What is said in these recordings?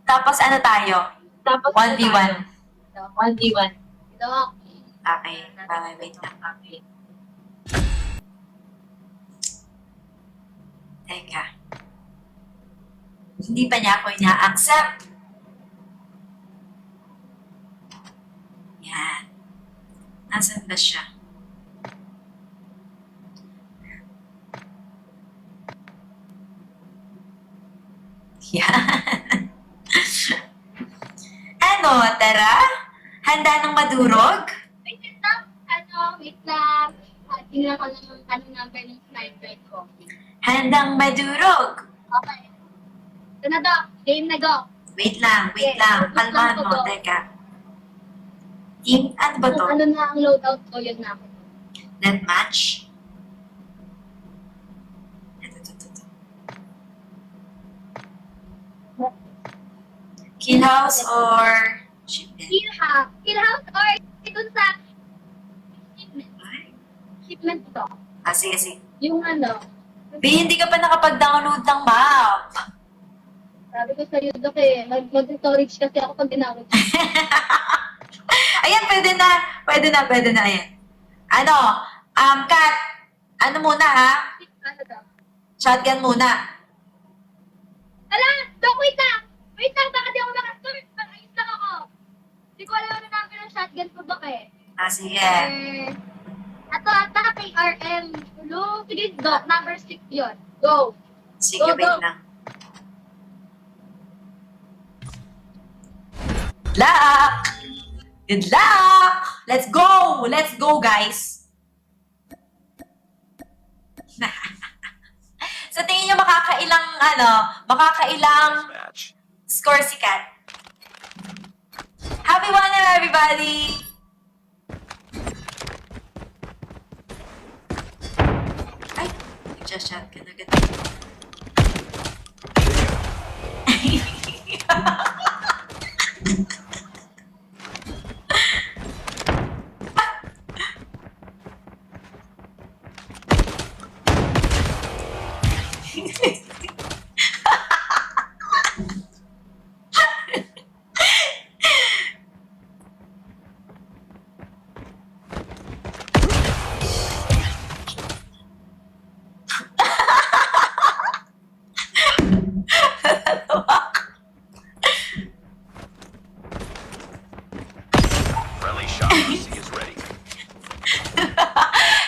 Tapos ano tayo? Tapos 1v1. 1v1. Ito. Okay. Okay, wait lang. Teka. Hindi pa niya ako ina-accept. Yan. Nasaan ba siya? Yan. Ano, tara? Handa ng madurog? Wait lang. Wait lang. Tingnan ko lang anong number ng sniper ko. Handang madurog. Okay. Ito na, Doc. Game na, go. Wait lang. Okay, Kalmahan focus lang mo. ako. Teka. Team, ano ba to? Kung ano na ang loadout ko, yun na ako. Deathmatch? Ito. Kill house or shipment? Kill house or ito sa shipment. Shipment to. Sige. Yung ano, hindi ka pa nakapag-download ng map. sabi ko sa'yo, Doc eh, mag-storage kasi ako pag dinawag. Ayan, pwede na, ayan. Ano, Kat, ano muna ha? Ano daw? Shotgun muna. Ala! Doc, wait lang! Wait lang, baka di ako nakastart. Ayos lang ako. Hindi ko alam ano number ng shotgun ko, Doc eh. Sige. Ato, atake RM. Hello? Sige, Doc, number 6 yun. Go! Sige, Go, wait go. lang. Luck! Good luck! Let's go, guys! Sa tingin nyo makakailang Match. score si Kat? Happy one everybody! Ay, nagja-shotgun agad. Friendly shot mercy is ready.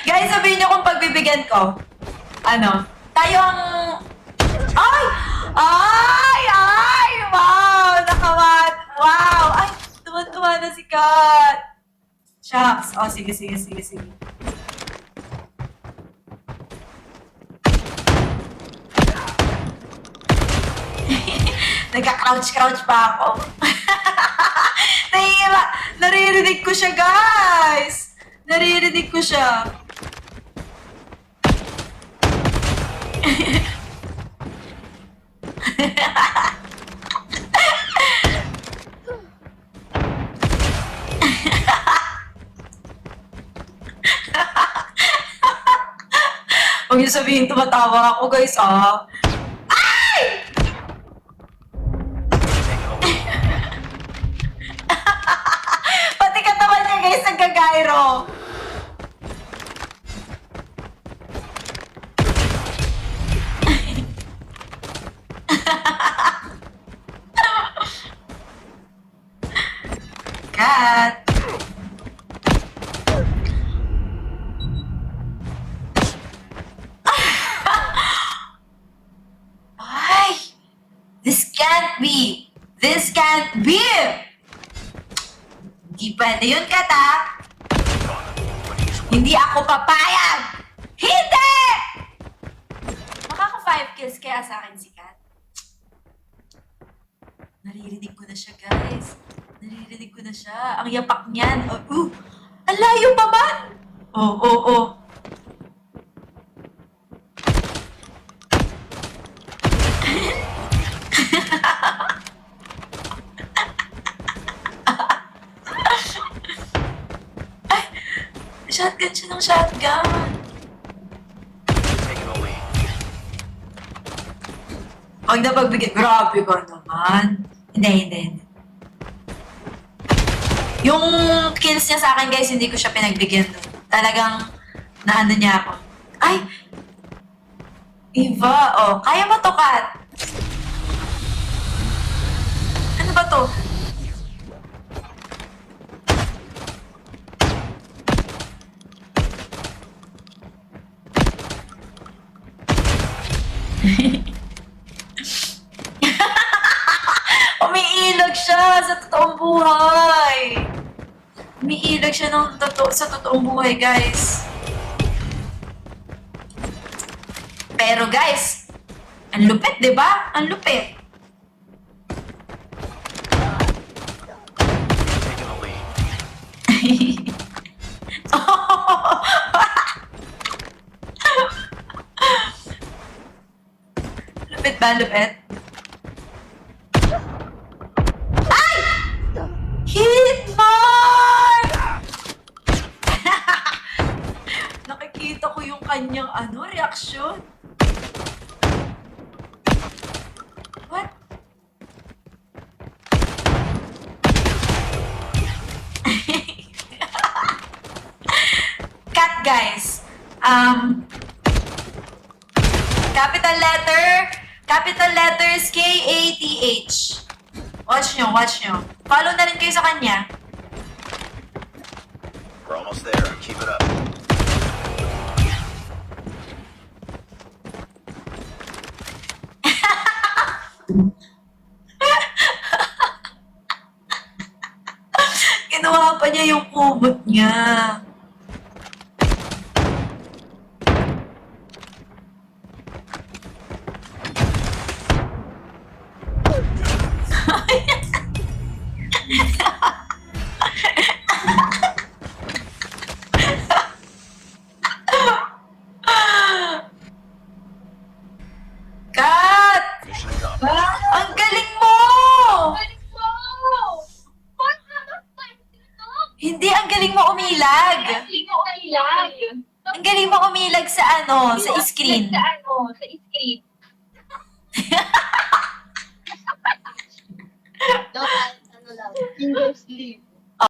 Guys, sabihin nyo kung pagbibigyan ko. Ano? Tayo ang... Ay! Wow! Nakawat! Wow! Ay! Tuwan-tuwa na si Kat! Shucks! Oh, sige. Nagka-crouch pa ako. Naririnig ko siya, guys! Naririnig ko siya. Huwag niyo sabihin tumatawa ako, guys, ah. Pati katawan niya, guys, nagkagairo. Kat. Ay! This can't be! Hindi pwede yun, Kat, ha? Hindi ako papayag! Hindi! Makaka 5 kills kaya sa akin si Kat. Naririnig ko na siya, guys. Naririnig ko na siya. Ang yapak niyan. Ang layo pa man! Oh. Ay! Shotgun siya ng shotgun. Taking the lead. Huwag na pagbigay. Grabe ka naman. Hindi. Yung kills niya sa akin, guys, hindi ko siya pinagbigyan doon. Talagang, naano niya ako. Ay! Eva, oh, kaya mo to, Kat? Ano ba to? Umiilag siya sa totoong buhay. Umiilag siya sa totoong buhay, guys. Pero guys, ang lupit, di ba? Ang lupit. Taking the lead. Lupit ba? Lupit? Ay! Hitmark! Nakikita ko yung kanyang reaksyon. What? Cut, guys. Capital letters K-A-T-H. Watch nyo. Follow na rin kayo sa kanya. We're almost there. Keep it up. Kinuha pa niya yung kubot niya. Kat! Mission accomplished. Ang galing mo! Balik mo! What the fuck? Hindi, ang galing mo umilag. Hindi ko kailang. Ang galing mo umilag sa sa screen. Sa screen. Dapat, lang, finger sleep.